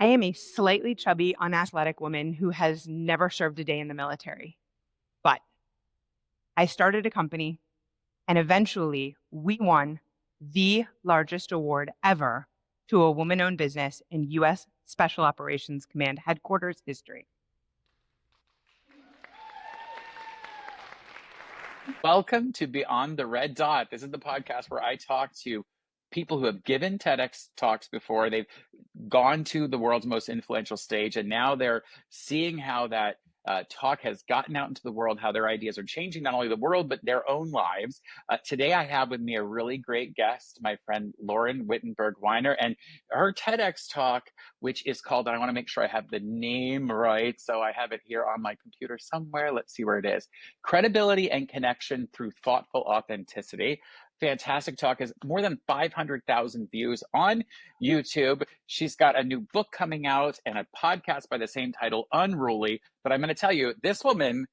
I am a slightly chubby, unathletic woman who has never served a day in the military. But I started a company and eventually we won the largest award ever to a woman owned business in U.S. Special Operations Command headquarters history. Welcome to Beyond the Red Dot. This is the podcast where I talk to people who have given TEDx talks before. They've gone to the world's most influential stage, and now they're seeing how that talk has gotten out into the world, how their ideas are changing not only the world, but their own lives. Today, I have with me a really great guest, my friend Lauren Wittenberg Weiner, and her TEDx talk, which is called, and I want to make sure I have the name right, so I have it here on my computer somewhere. Let's see where it is. Credibility and Connection Through Thoughtful Authenticity. Fantastic talk, has more than 500,000 views on YouTube. She's got a new book coming out and a podcast by the same title, Unruly. But I'm going to tell you, this woman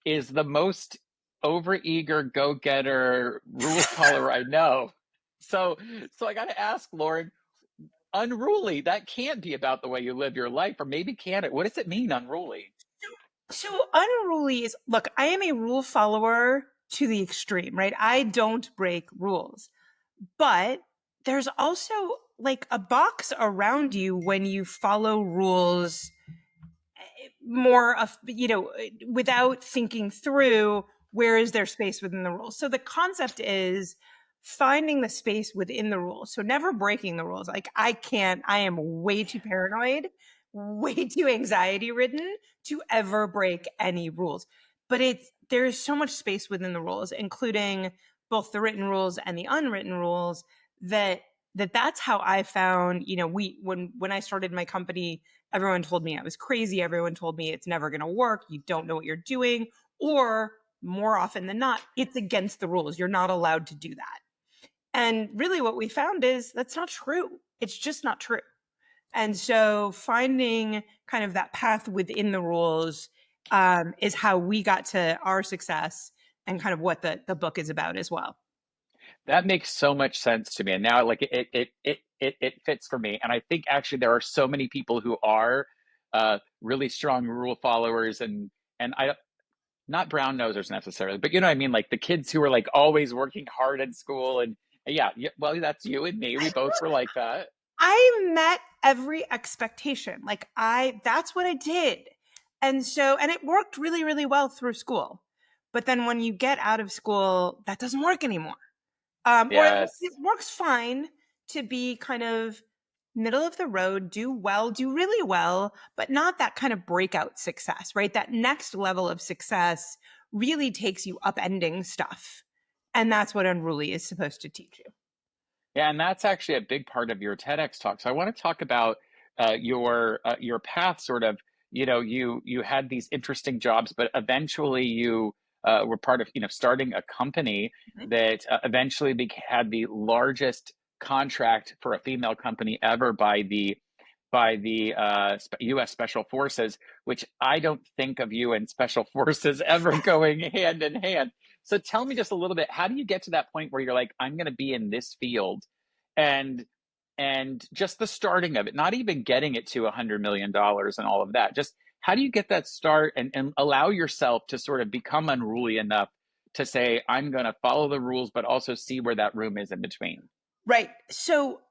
is the most overeager, go-getter, rule follower I know. So I got to ask, Lauren, unruly, that can't be about the way you live your life, or maybe can it? What does it mean, unruly? So unruly is, look, I am a rule follower to the extreme, right? I don't break rules, but there's also like a box around you when you follow rules more of, without thinking through where is there space within the rules. So the concept is finding the space within the rules. So never breaking the rules. Like I am way too paranoid, way too anxiety ridden to ever break any rules. But there's so much space within the rules, including both the written rules and the unwritten rules, that's how I found, when I started my company, everyone told me I was crazy. Everyone told me it's never going to work. You don't know what you're doing. Or more often than not, it's against the rules. You're not allowed to do that. And really what we found is that's not true. It's just not true. And so finding kind of that path within the rules is how we got to our success and kind of what the book is about as well. That makes so much sense to me. And now like it fits for me. And I think actually there are so many people who are really strong rule followers and I not brown nosers necessarily, but you know what I mean? Like the kids who are like always working hard at school and yeah, well, that's you and me. We both were like that. I met every expectation. That's what I did. And it worked really, really well through school. But then when you get out of school, that doesn't work anymore. Or it works fine to be kind of middle of the road, do really well, but not that kind of breakout success, right? That next level of success really takes you upending stuff. And that's what Unruly is supposed to teach you. Yeah, and that's actually a big part of your TEDx talk. So I want to talk about your path. Sort of, you had these interesting jobs, but eventually you were part of starting a company that eventually had the largest contract for a female company ever by the U.S. Special Forces, which I don't think of you and Special Forces ever going hand in hand. So tell me just a little bit, how do you get to that point where you're like, I'm going to be in this field, and just the starting of it, not even getting it to $100 million and all of that. Just how do you get that start and allow yourself to sort of become unruly enough to say, I'm going to follow the rules, but also see where that room is in between? Right. So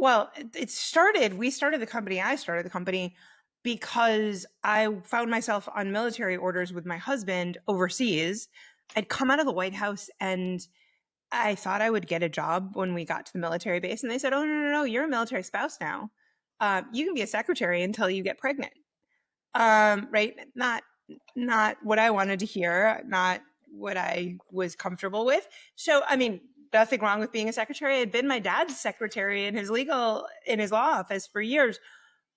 we started the company. I started the company because I found myself on military orders with my husband overseas. I'd come out of the White House and I thought I would get a job when we got to the military base. And they said, oh, no, you're a military spouse now. You can be a secretary until you get pregnant. Right. Not what I wanted to hear, not what I was comfortable with. So, I mean, nothing wrong with being a secretary. I'd been my dad's secretary in his law office for years,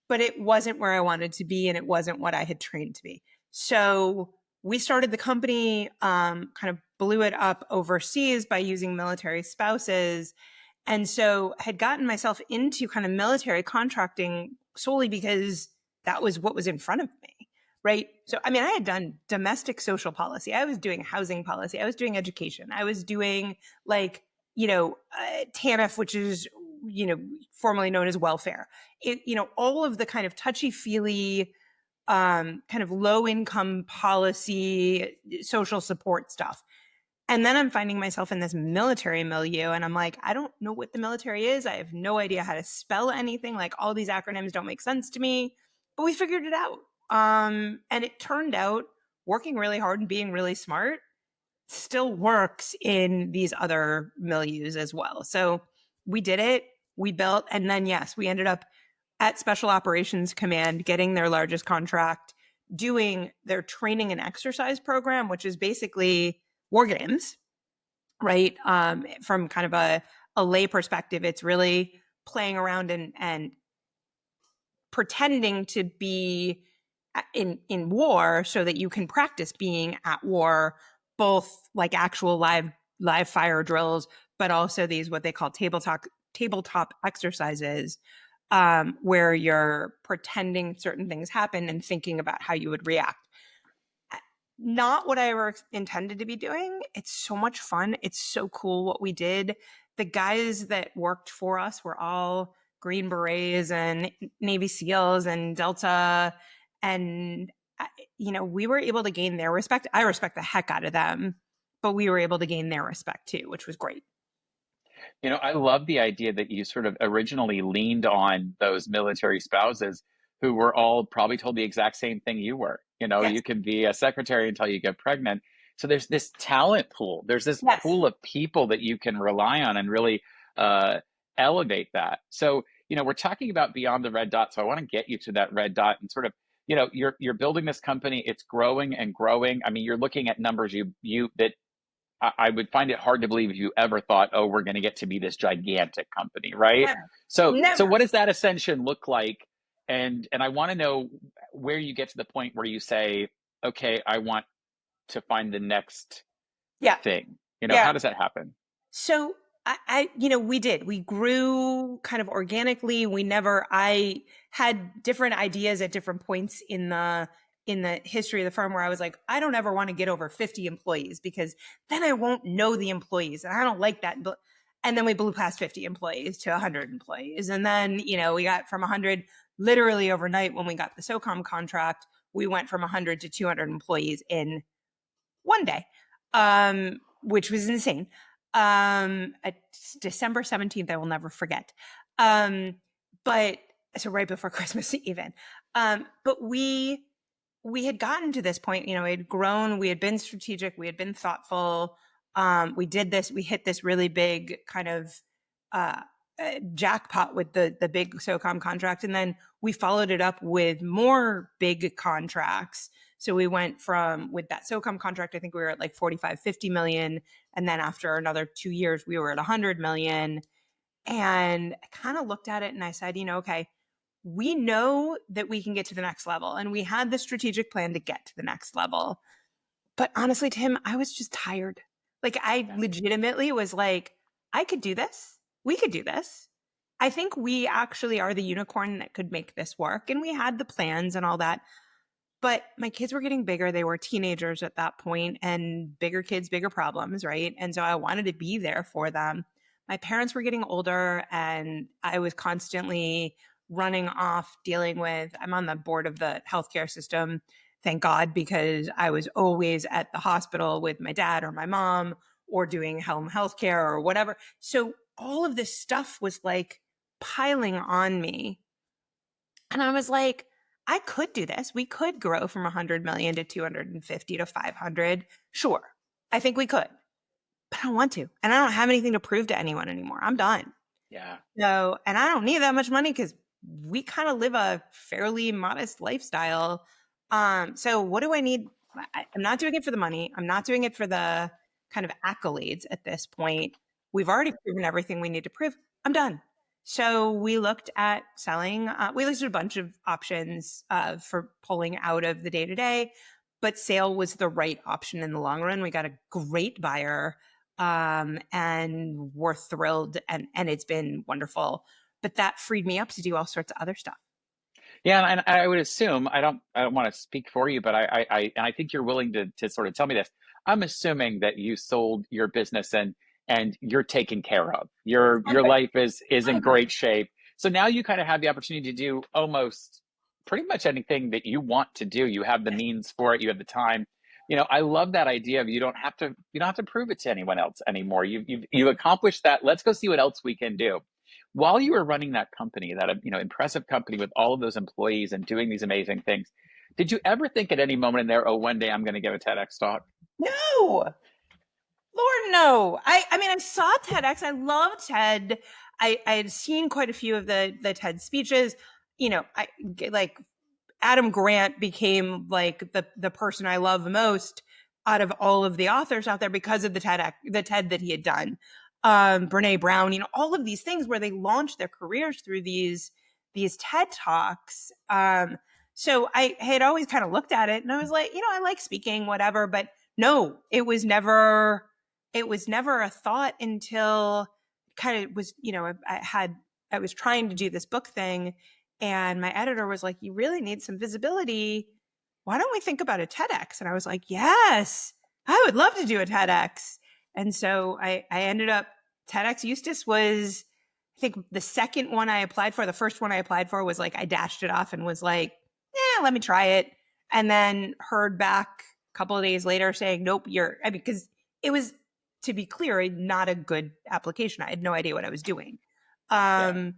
but it wasn't where I wanted to be. And it wasn't what I had trained to be. So we started the company, kind of blew it up overseas by using military spouses. And so had gotten myself into kind of military contracting solely because that was what was in front of me. Right. So, I mean, I had done domestic social policy. I was doing housing policy. I was doing education. I was doing TANF, which is formerly known as welfare. All of the kind of touchy-feely, kind of low-income policy, social support stuff. And then I'm finding myself in this military milieu, and I'm like, I don't know what the military is. I have no idea how to spell anything. Like, all these acronyms don't make sense to me, but we figured it out. And it turned out working really hard and being really smart still works in these other milieus as well. So we did it, we built, and then yes, we ended up at Special Operations Command getting their largest contract, doing their training and exercise program, which is basically war games, right? From kind of a lay perspective, it's really playing around and pretending to be in war so that you can practice being at war, both like actual live fire drills, but also these what they call tabletop exercises, where you're pretending certain things happen and thinking about how you would react. Not what I ever intended to be doing. It's so much fun. It's so cool what we did. The guys that worked for us were all Green Berets and Navy SEALs and Delta. And, we were able to gain their respect. I respect the heck out of them, but we were able to gain their respect too, which was great. I love the idea that you sort of originally leaned on those military spouses who were all probably told the exact same thing you were. Yes. You can be a secretary until you get pregnant. So there's this talent pool. There's this Yes. pool of people that you can rely on and really elevate that. So, we're talking about beyond the red dot. So I want to get you to that red dot and sort of, you're building this company. It's growing and growing. I mean, you're looking at numbers that I would find it hard to believe if you ever thought, oh, we're going to get to be this gigantic company, right? Never. So Never. what does that ascension look like? And I want to know where you get to the point where you say, okay, I want to find the next Yeah. thing. Yeah. How does that happen? So we grew kind of organically. I had different ideas at different points in the history of the firm where I was like, I don't ever want to get over 50 employees because then I won't know the employees. And I don't like that. And then we blew past 50 employees to 100 employees. And then, we got from 100 literally overnight when we got the SOCOM contract, we went from 100 to 200 employees in one day, which was insane. At December 17th, I will never forget. But so right before Christmas even. But we had gotten to this point, we had grown, we had been strategic, we had been thoughtful. We hit this really big kind of jackpot with the big SOCOM contract. And then we followed it up with more big contracts. So we went with that SOCOM contract, I think we were at like 45, 50 million. And then after another 2 years, we were at 100 million. And I kind of looked at it and I said, okay, we know that we can get to the next level. And we had the strategic plan to get to the next level. But honestly, Tim, I was just tired. Like, I legitimately was like, I could do this. We could do this. I think we actually are the unicorn that could make this work. And we had the plans and all that. But my kids were getting bigger. They were teenagers at that point, and bigger kids, bigger problems, right? And so I wanted to be there for them. My parents were getting older, and I was constantly running off dealing with, I'm on the board of the healthcare system, thank God, because I was always at the hospital with my dad or my mom or doing home healthcare or whatever. So all of this stuff was like piling on me. And I was like, I could do this. We could grow from 100 million to 250 to 500. Sure. I think we could, but I don't want to. And I don't have anything to prove to anyone anymore. I'm done. Yeah. So, and I don't need that much money because we kind of live a fairly modest lifestyle. So what do I need? I'm not doing it for the money. I'm not doing it for the kind of accolades at this point. We've already proven everything we need to prove. I'm done. So we looked at selling. We listed a bunch of options for pulling out of the day to day, but sale was the right option in the long run. We got a great buyer, and we're thrilled, and it's been wonderful. But that freed me up to do all sorts of other stuff. Yeah, and I would assume I don't want to speak for you, but I think you're willing to sort of tell me this. I'm assuming that you sold your business and and you're taken care of. Your life is in great shape. So now you kind of have the opportunity to do almost pretty much anything that you want to do. You have the means for it. You have the time. I love that idea of you don't have to prove it to anyone else anymore. You've accomplished that. Let's go see what else we can do. While you were running that company, that impressive company with all of those employees and doing these amazing things, did you ever think at any moment in there, oh, one day I'm going to give a TEDx talk? No. Lord, no. I mean, I saw TEDx. I love TED. I had seen quite a few of the TED speeches. I like Adam Grant became like the person I love the most out of all of the authors out there because of the TED that he had done. Brene Brown, all of these things where they launched their careers through these TED Talks. So I had always kind of looked at it and I was like, I like speaking, whatever, but no, it was never a thought until kind of was, I was trying to do this book thing and my editor was like, you really need some visibility. Why don't we think about a TEDx? And I was like, yes, I would love to do a TEDx. And so I ended up, TEDx Eustis was, I think the second one I applied for. The first one I applied for was like, I dashed it off and was like, yeah, let me try it. And then heard back a couple of days later saying, nope, because it was, to be clear, not a good application. I had no idea what I was doing. Yeah.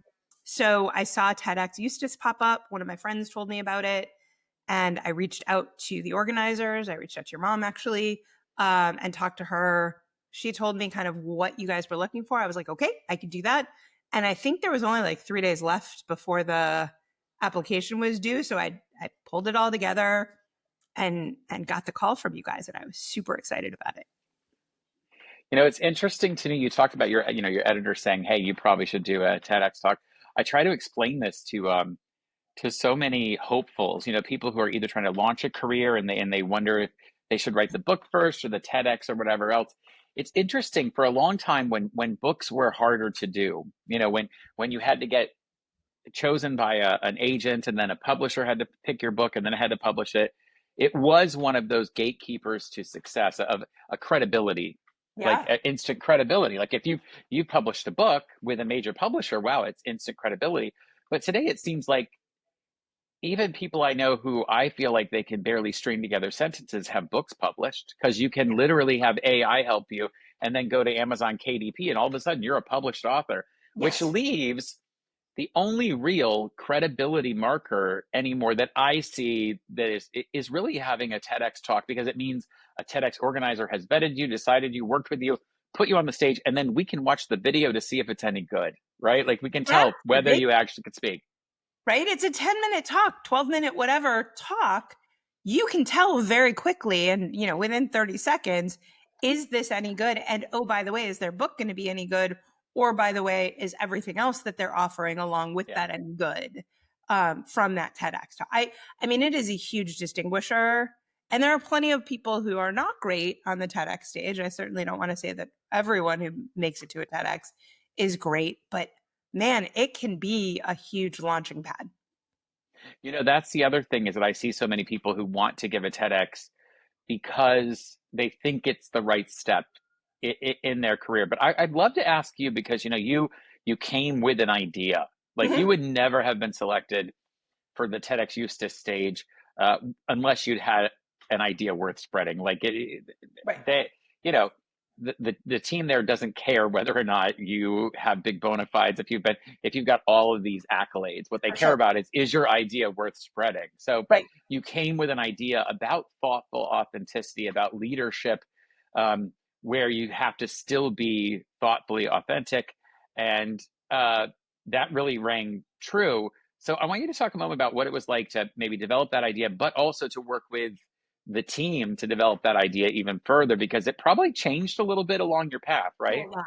So I saw TEDx Eustis pop up. One of my friends told me about it. And I reached out to the organizers. I reached out to your mom, actually, and talked to her. She told me kind of what you guys were looking for. I was like, okay, I could do that. And I think there was only like 3 days left before the application was due. So I pulled it all together and got the call from you guys. And I was super excited about it. It's interesting to me. You talked about your editor saying, "Hey, you probably should do a TEDx talk." I try to explain this to so many hopefuls. People who are either trying to launch a career and they wonder if they should write the book first or the TEDx or whatever else. It's interesting for a long time when books were harder to do. When you had to get chosen by an agent and then a publisher had to pick your book and then had to publish it. It was one of those gatekeepers to success of a credibility, like Yeah. instant credibility. Like if you published a book with a major publisher, wow, it's instant credibility. But today it seems like even people I know who I feel like they can barely string together sentences have books published because you can literally have AI help you and then go to Amazon KDP and all of a sudden you're a published author, which Yes. leaves the only real credibility marker anymore that I see that is really having a TEDx talk, because it means a TEDx organizer has vetted you, decided you, worked with you, put you on the stage, and then we can watch the video to see if it's any good, right? Like we can Yeah. tell whether you actually could speak. Right? It's a 10-minute talk, 12-minute, whatever talk. You can tell very quickly and, within 30 seconds, is this any good? And oh, by the way, is their book going to be any good? Or by the way, is everything else that they're offering along with Yeah. that any good from that TEDx talk? I mean, it is a huge distinguisher. And there are plenty of people who are not great on the TEDx stage. I certainly don't want to say that everyone who makes it to a TEDx is great, but man, it can be a huge launching pad. That's the other thing, is that I see so many people who want to give a TEDx because they think it's the right step in their career. But I'd love to ask you, because you came with an idea. Like you Mhm. would never have been selected for the TEDx Eustace stage unless you'd had an idea worth spreading. Like Right. they, you know, the team there doesn't care whether or not you have big bona fides. If you've got all of these accolades, what they For care sure. about is your idea worth spreading. So Right. you came with an idea about thoughtful authenticity, about leadership, where you have to still be thoughtfully authentic, and that really rang true. So I want you to talk a moment about what it was like to maybe develop that idea, but also to work with the team to develop that idea even further, because it probably changed a little bit along your path, Oh, right? a lot.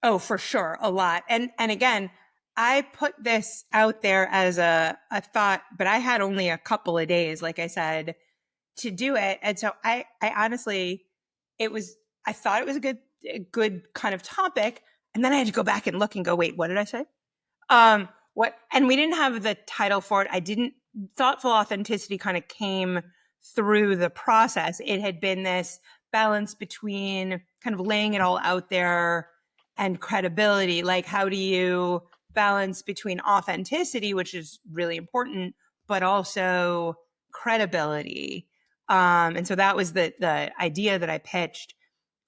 Oh, for sure. A lot. And again, I put this out there as a thought, but I had only a couple of days, like I said, to do it. And so I honestly, it was, I thought it was a good kind of topic. And then I had to go back and look and go, wait, what did I say? What, and we didn't have the title for it. I didn't, thoughtful authenticity kind of came through the process. It had been this balance between kind of laying it all out there and credibility. Like, how do you balance between authenticity, which is really important, but also credibility? And so that was the idea that I pitched.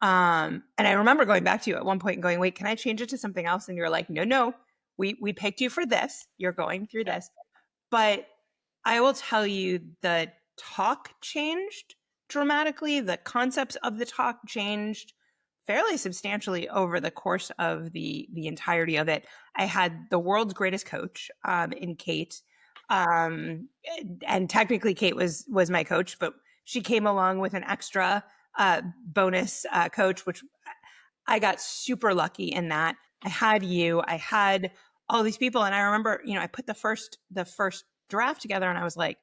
And I remember going back to you at one point and going, wait, can I change it to something else? And you're like, no, we picked you for this. You're going through this. But I will tell you, the talk changed dramatically. The concepts of the talk changed fairly substantially over the course of the entirety of it. I had the world's greatest coach in Kate, and technically Kate was my coach, but she came along with an extra bonus coach, which I got super lucky in that. I had you, I had all these people, and I remember, I put the first draft together, and I was like,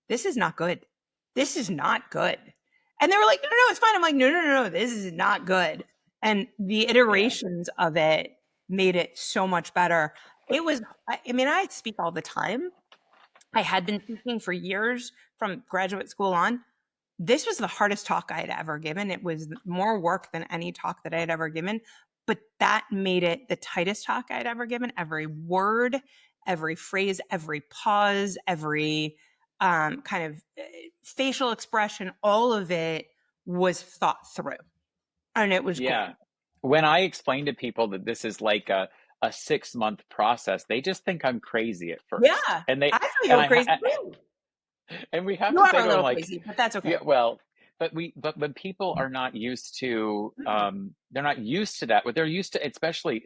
"This is not good. This is not good." And they were like, "No, it's fine." I'm like, "No, this is not good." And the iterations of it made it so much better. It was, I mean, I speak all the time. I had been speaking for years from graduate school on. This was the hardest talk I had ever given. It was more work than any talk that I had ever given, but that made it the tightest talk I'd ever given. Every word, every phrase, every pause, every kind of facial expression, all of it was thought through, and it was great. Yeah. When I explain to people that this is like a 6 month process, they just think I'm crazy at Yeah, first. And I they, thought you and were crazy too. and we have You to are say a to them little like, crazy, but that's yeah, okay. well, but when people are not used to, they're not used to that. What they're used to, especially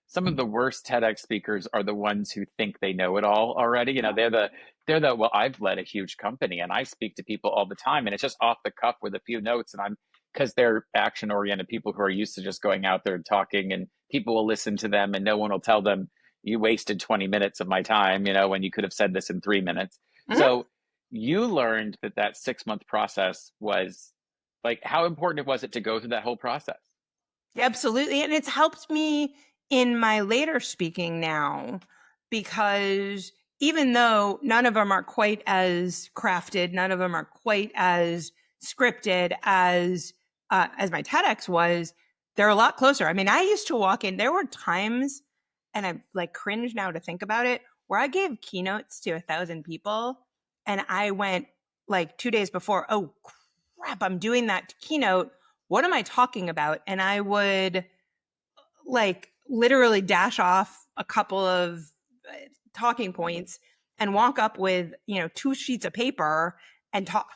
some of the worst TEDx speakers are the ones who think they know it all already. Well, I've led a huge company and I speak to people all the time and it's just off the cuff with a few notes. And because they're action oriented people who are used to just going out there and talking and people will listen to them and no one will tell them you wasted 20 minutes of my time, when you could have said this in 3 minutes. Mhm. So you learned that 6 month process was like, how important was it to go through that whole process? Absolutely. And it's helped me in my later speaking now, because even though none of them are quite as crafted, none of them are quite as scripted as my TEDx was, they're a lot closer. I mean, I used to walk in, there were times, and I like cringe now to think about it, where I gave keynotes to 1,000 people and I went like 2 days before, oh crap, I'm doing that keynote. What am I talking about? And I would like literally dash off a couple of talking points and walk up with, 2 sheets of paper and talk.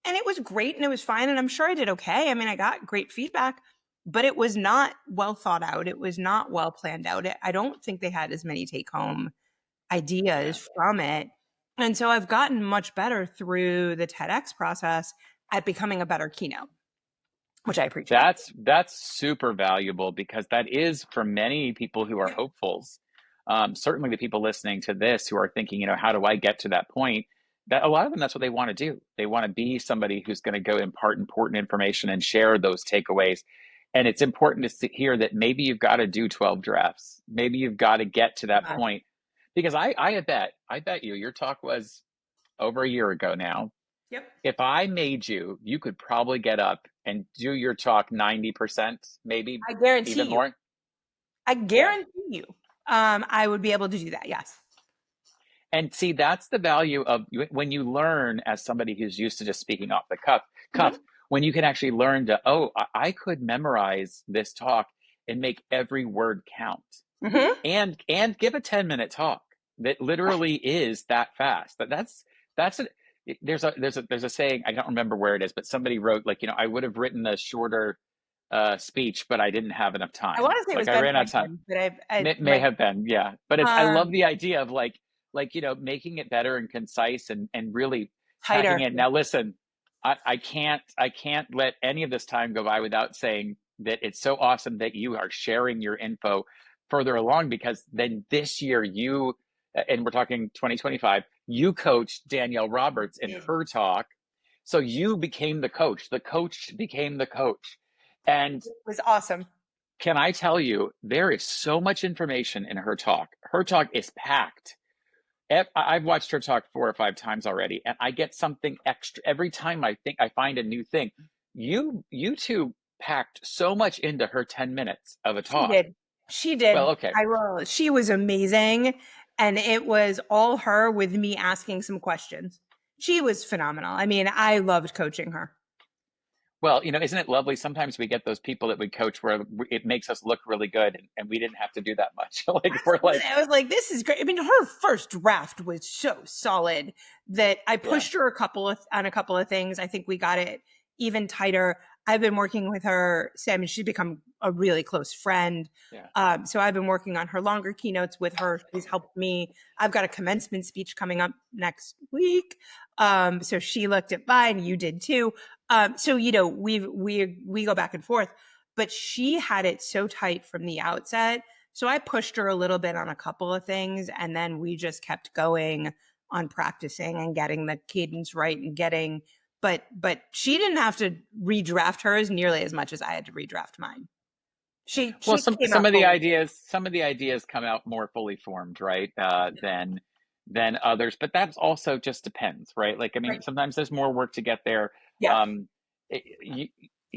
And it was great and it was fine. And I'm sure I did okay. I mean, I got great feedback, but it was not well thought out. It was not well planned out. I don't think they had as many take home Yeah. ideas from it. And so I've gotten much better through the TEDx process at becoming a better keynote, which I appreciate. That's super valuable because that is for many people who are hopefuls. Certainly the people listening to this who are thinking, how do I get to that point? That a lot of them, that's what they want to do. They want to be somebody who's going to go impart important information and share those takeaways. And it's important to hear that maybe you've got to do 12 drafts. Maybe you've got to get to that point. Because I bet your talk was over a year ago now. Yep. If I made you could probably get up and do your talk 90%, maybe I guarantee even you. more. I Yeah. guarantee you, I would be able to do that. Yes. And see, that's the value of when you learn as somebody who's used to just speaking off the cuff, Mhm. when you can actually learn to, oh, I could memorize this talk and make every word count Mhm. and give a 10-minute talk that literally is that fast. That's a there's a saying, I don't remember where it is, but somebody wrote like, I would have written a shorter speech, but I didn't have enough I want time. to say it was Like I Ben ran out of time. Franklin, but I May might. have been, yeah. But I love Um, the idea of like making it better and concise and really packing tighter. it. Now listen, I can't let any of this time go by without saying that it's so awesome that you are sharing your info further along, because then this year and we're talking 2025, you coached Danielle Roberts in her talk. So you became the coach became the coach. And It was awesome. can I tell you, there is so much information in her talk. Her talk is packed. I've watched her talk 4 or 5 times already, and I get something extra every time. I think I find a new thing. You two packed so much into her 10 minutes of a She talk. did. She did. Well, okay. I will. She was amazing. And it was all her with me asking some questions. She was phenomenal. I mean, I loved coaching her. Well, isn't it lovely? Sometimes we get those people that we coach where it makes us look really good, and we didn't have to do that much. Like we're like, I was like, this is great. I mean, her first draft was so solid that I yeah, pushed her on a couple of things. I think we got it even tighter. I've been working with her, Sam, and she's become a really close friend. yeah. So I've been working on her longer keynotes with her. She's helped me. I've got a commencement speech coming up next week. So she looked at mine, you did too. So we go back and forth, but she had it so tight from the outset. So I pushed her a little bit on a couple of things, and then we just kept going on practicing and getting the cadence right and getting. But she didn't have to redraft hers nearly as much as I had to redraft mine. Well, She some came some out of the fully. ideas, come out more fully formed, right? Than others, but that also just depends, right? Like, I mean, Right. sometimes there's more work to get there. Yeah. Um, it, you,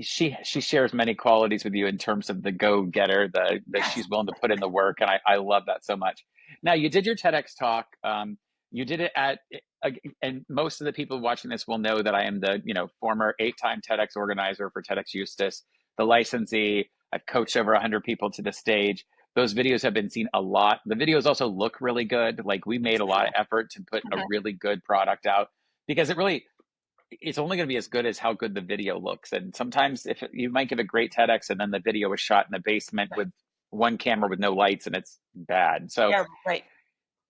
she shares many qualities with you in terms of the go getter, the Yes. she's willing to put in the work, and I love that so much. Now, you did your TEDx talk. You did it and most of the people watching this will know that I am the former 8-time TEDx organizer for TEDx Eustis, the licensee. I've coached over 100 people to the stage. Those videos have been seen a lot. The videos also look really good. Like, we made a lot of effort to put a Mhm. really good product out, because it's only going to be as good as how good the video looks. And sometimes if you might give a great TEDx and then the video was shot in the basement with one camera with no lights, and it's bad. So, Yeah. Right.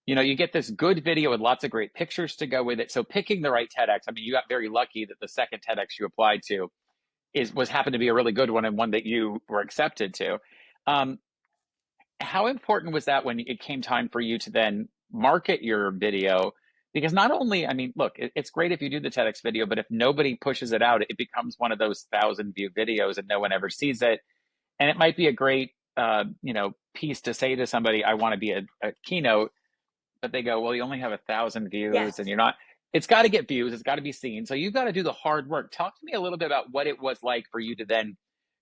you get this good video with lots of great pictures to go with it. So picking the right TEDx, I mean, you got very lucky that the second TEDx you applied to was happened to be a really good one, and one that you were accepted to. Um, how important was that when it came time for you to then market your video? Because not only, I mean, look, it's great if you do the TEDx video, but if nobody pushes it out, it becomes one of those 1,000 view videos and no one ever sees it. And it might be a great, piece to say to somebody, I want to be a keynote, but they go, well, you only have 1,000 Yes. views and you're not, it's got to get views. It's got to be seen. So you've got to do the hard work. Talk to me a little bit about what it was like for you to then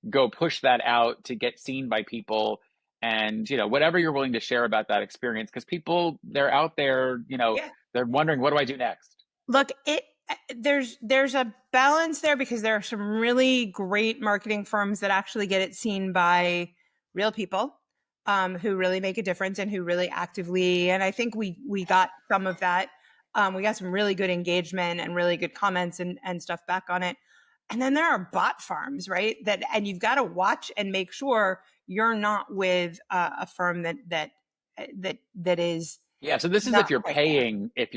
go push that out to get seen by people, and whatever you're willing to share about that experience, because people, they're out there, Yeah. they're wondering, what do I do next? Look, there's a balance there because there are some really great marketing firms that actually get it seen by real people, who really make a difference and who really actively. And I think we got some of that. We got some really good engagement and really good comments and stuff back on it. And then there are bot farms, right? And you've got to watch and make sure you're not with a firm that is Yeah, so this is not if you're quite there. paying a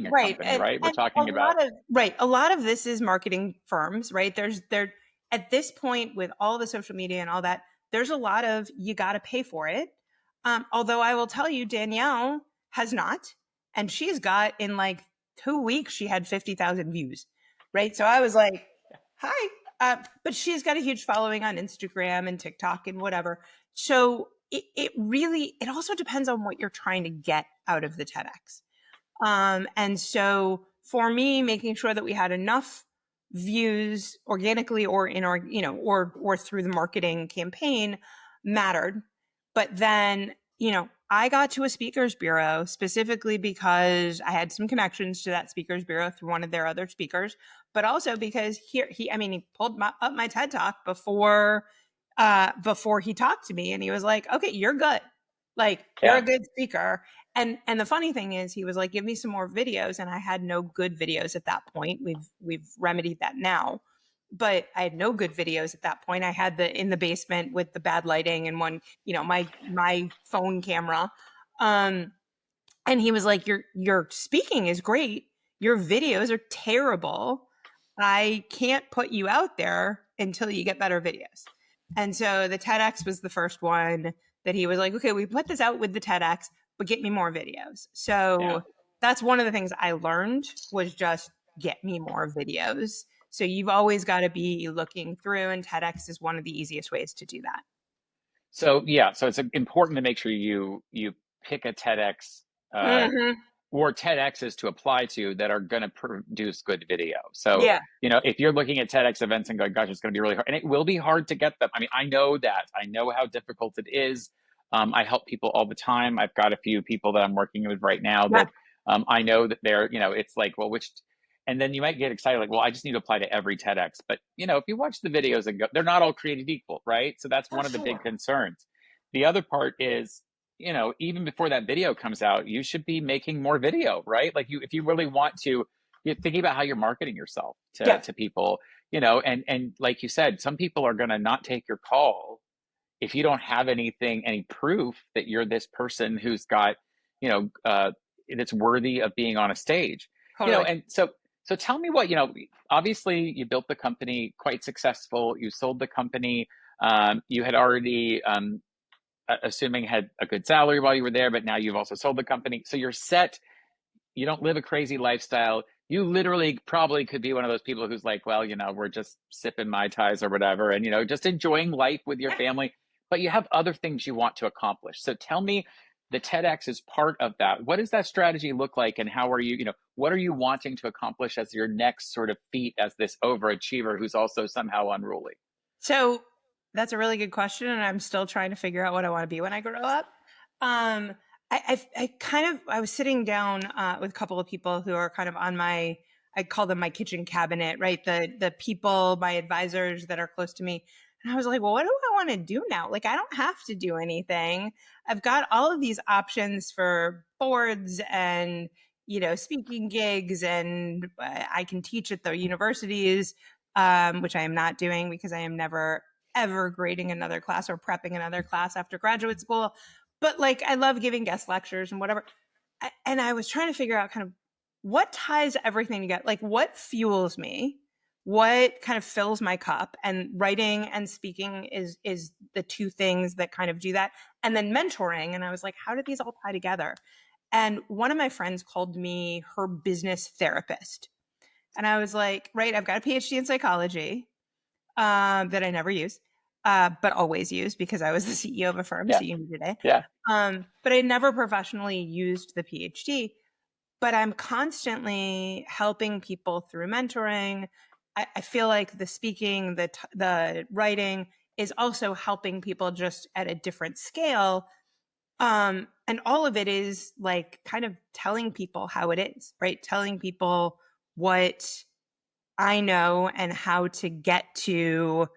Right. company, right? We're And a talking about. lot of right, a lot of this is marketing firms, right? There at this point with all the social media and all that, there's a lot of you got to pay for it. Although I will tell you, Danielle has not, and she's got in like 2 weeks she had 50,000 views, right? So I was like, hi, but she's got a huge following on Instagram and TikTok and whatever. So it really it also depends on what you're trying to get out of the TEDx. And so for me, making sure that we had enough views organically or in our, or through the marketing campaign mattered. But then, I got to a speakers bureau specifically because I had some connections to that speakers bureau through one of their other speakers, but also because he pulled up my TED talk before he talked to me, and he was like, okay, you're good. Like, you're a Yeah. good speaker. And the funny thing is, he was like, "Give me some more videos," and I had no good videos at that point. We've remedied that now, but I had no good videos at that point. I had the in the basement with the bad lighting and one, my phone camera. Um, and he was like, "Your speaking is great. Your videos are terrible. I can't put you out there until you get better videos." And so the TEDx was the first one that he was like, "Okay, we put this out with the TEDx, but get me more videos." Yeah. So that's one of the things I learned was just get me more videos. So you've always got to be looking through, and TEDx is one of the easiest ways to do that. So yeah, so it's important to make sure you pick a TEDx, uh, Hmm. or TEDx's to apply to that are going to produce good video. So, Yeah. if you're looking at TEDx events and going, gosh, it's going to be really hard, and it will be hard to get them. I mean, I know that. I know how difficult it is. I help people all the time. I've got a few people that I'm working with right now Yeah, that I know that they're, it's like, well, which, and then you might get excited, like, well, I just need to apply to every TEDx. But, if you watch the videos and go, they're not all created equal, right? So that's for one of the big sure. concerns. The other part is, even before that video comes out, you should be making more video, right? Like if you really want to, you're thinking about how you're marketing yourself Yeah. to people, and like you said, some people are going to not take your call if you don't have any proof that you're this person who's got, that's worthy of being on a stage, Totally. and so tell me what, obviously you built the company quite successful. You sold the company. You had already, assuming had a good salary while you were there, but now you've also sold the company. So you're set. You don't live a crazy lifestyle. You literally probably could be one of those people who's like, well, we're just sipping Mai Tais or whatever, and, just enjoying life with your Yeah. family, but you have other things you want to accomplish. So tell me, the TEDx is part of that. What does that strategy look like? And how are you, what are you wanting to accomplish as your next sort of feat as this overachiever who's also somehow unruly? So that's a really good question, and I'm still trying to figure out what I want to be when I grow up. Um, I was sitting down with a couple of people who are kind of on my, I call them my kitchen cabinet, right? The people, my advisors that are close to me. And I was like, well, what do I want to do now? Like, I don't have to do anything. I've got all of these options for boards and, speaking gigs, and I can teach at the universities, which I am not doing because I am never, ever grading another class or prepping another class after graduate school. But like, I love giving guest lectures and whatever. And I was trying to figure out kind of what ties everything together, like what fuels me, what kind of fills my cup. And writing and speaking is the two things that kind of do that. And then mentoring. And I was like, how do these all tie together? And one of my friends called me her business therapist. And I was like, right, I've got a PhD in psychology that I never use, but always use because I was the CEO of a firm. Yeah. So you needed it. Yeah. But I never professionally used the PhD. But I'm constantly helping people through mentoring. I feel like the speaking, the writing is also helping people just at a different scale. And all of it is like kind of telling people how it is, right? Telling people what I know and how to get to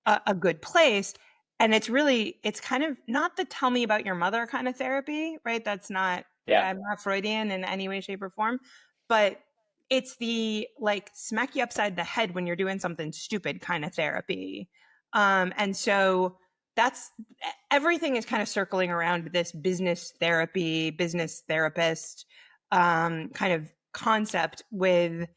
a good place. And it's kind of not the tell me about your mother kind of therapy, right? That's not, Yeah. I'm not Freudian in any way, shape, or form, but it's the like smack you upside the head when you're doing something stupid kind of therapy. And so that's everything is kind of circling around this business therapy, business therapist kind of concept with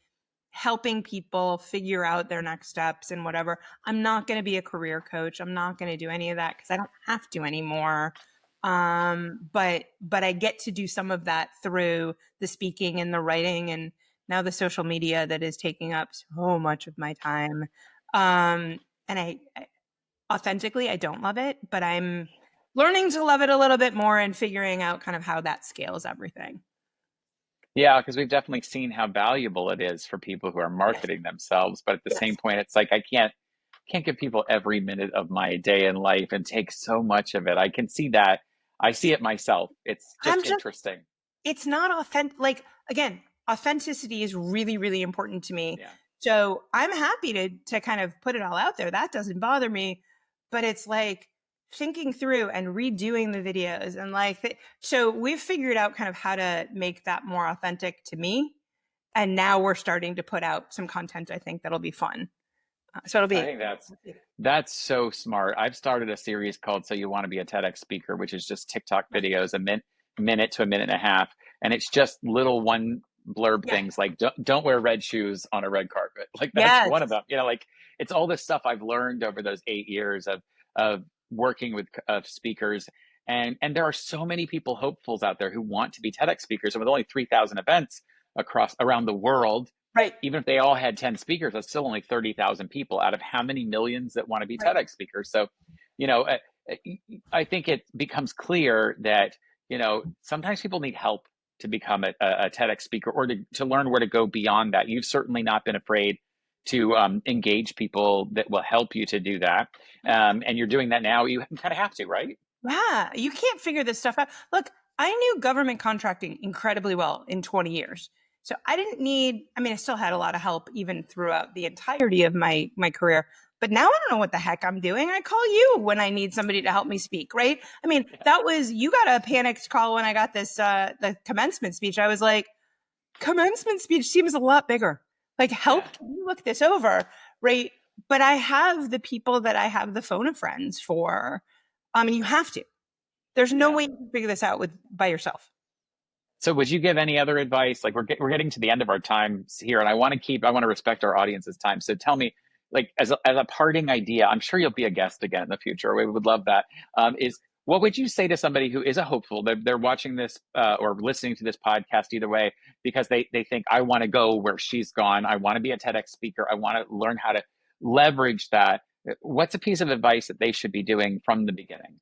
helping people figure out their next steps and whatever. I'm not going to be a career coach. I'm not going to do any of that because I don't have to anymore. But I get to do some of that through the speaking and the writing and now the social media that is taking up so much of my time. And I authentically, I don't love it, but I'm learning to love it a little bit more and figuring out kind of how that scales everything. Yeah, because we've definitely seen how valuable it is for people who are Yes. marketing themselves, but at the same Yes. point, it's like I can't give people every minute of my day in life and take so much of it. I can see that. I see it myself. It's I'm just just interesting. it's not authentic. Like, again, authenticity is really, really important to me. Yeah. So I'm happy to kind of put it all out there. That doesn't bother me. But it's like thinking through and redoing the videos and like so we've figured out kind of how to make that more authentic to me. And now we're starting to put out some content I think that'll be fun. So it'll I be think that's so smart. I've started a series called "So You Want to Be a TEDx Speaker," which is just TikTok videos, minute to a minute and a half, and it's just little one blurb yeah. things like don't wear red shoes on a red carpet. Like that's Yes. one of them. Like it's all this stuff I've learned over those 8 years of working with speakers. And there are so many people, hopefuls out there who want to be TEDx speakers, and with only 3,000 events across around the world, Right. even if they all had 10 speakers, that's still only 30,000 people out of how many millions that want to be Right. TEDx speakers. So, you know, I think it becomes clear that, sometimes people need help to become a TEDx speaker or to learn where to go beyond that. You've certainly not been afraid to engage people that will help you to do that. And you're doing that now. You kind of have to, right? Yeah, you can't figure this stuff out. Look, I knew government contracting incredibly well in 20 years. So I didn't need, I mean, I still had a lot of help even throughout the entirety of my career. But now I don't know what the heck I'm doing. I call you when I need somebody to help me speak, right? I mean, that was, you got a panicked call when I got this, the commencement speech. I was like, commencement speech seems a lot bigger. Like, help, Yeah. can you look this over, right? But I have the people that I have the phone of friends for. I mean, you have to. There's no Yeah. way you can figure this out by yourself. So would you give any other advice? Like we're getting to the end of our time here, and I want to respect our audience's time. So tell me, like as a parting idea, I'm sure you'll be a guest again in the future. We would love that. Is what would you say to somebody who is a hopeful? They're watching this or listening to this podcast either way because they think I want to go where she's gone. I want to be a TEDx speaker. I want to learn how to leverage that. What's a piece of advice that they should be doing from the beginning?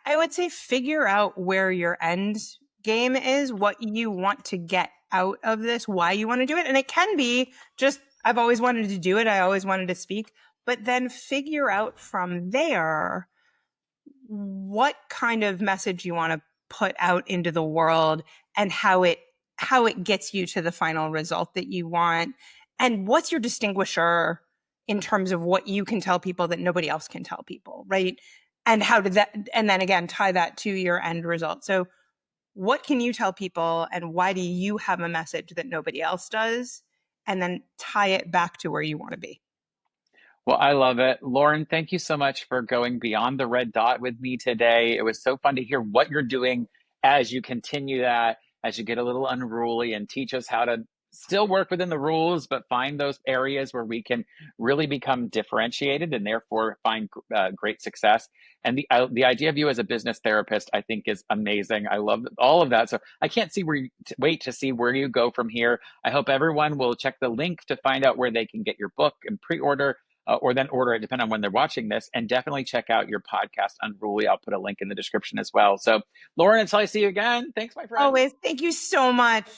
I would say figure out where your end game is, what you want to get out of this, why you want to do it. And it can be just, I've always wanted to do it. I always wanted to speak. But then figure out from there what kind of message you want to put out into the world and how it gets you to the final result that you want, and what's your distinguisher in terms of what you can tell people that nobody else can tell people, right? And how did that, and then again tie that to your end result. So what can you tell people, and why do you have a message that nobody else does, and then tie it back to where you want to be. Well, I love it. Lauren, thank you so much for going beyond the red dot with me today. It was so fun to hear what you're doing as you continue that, as you get a little unruly and teach us how to still work within the rules, but find those areas where we can really become differentiated and therefore find great success. And the idea of you as a business therapist, I think, is amazing. I love all of that. So I can't see wait to see where you go from here. I hope everyone will check the link to find out where they can get your book and pre-order or then order it depending on when they're watching this. And definitely check out your podcast, Unruly. I'll put a link in the description as well. So, Lauren, until I see you again, thanks, my friend. Always. Thank you so much.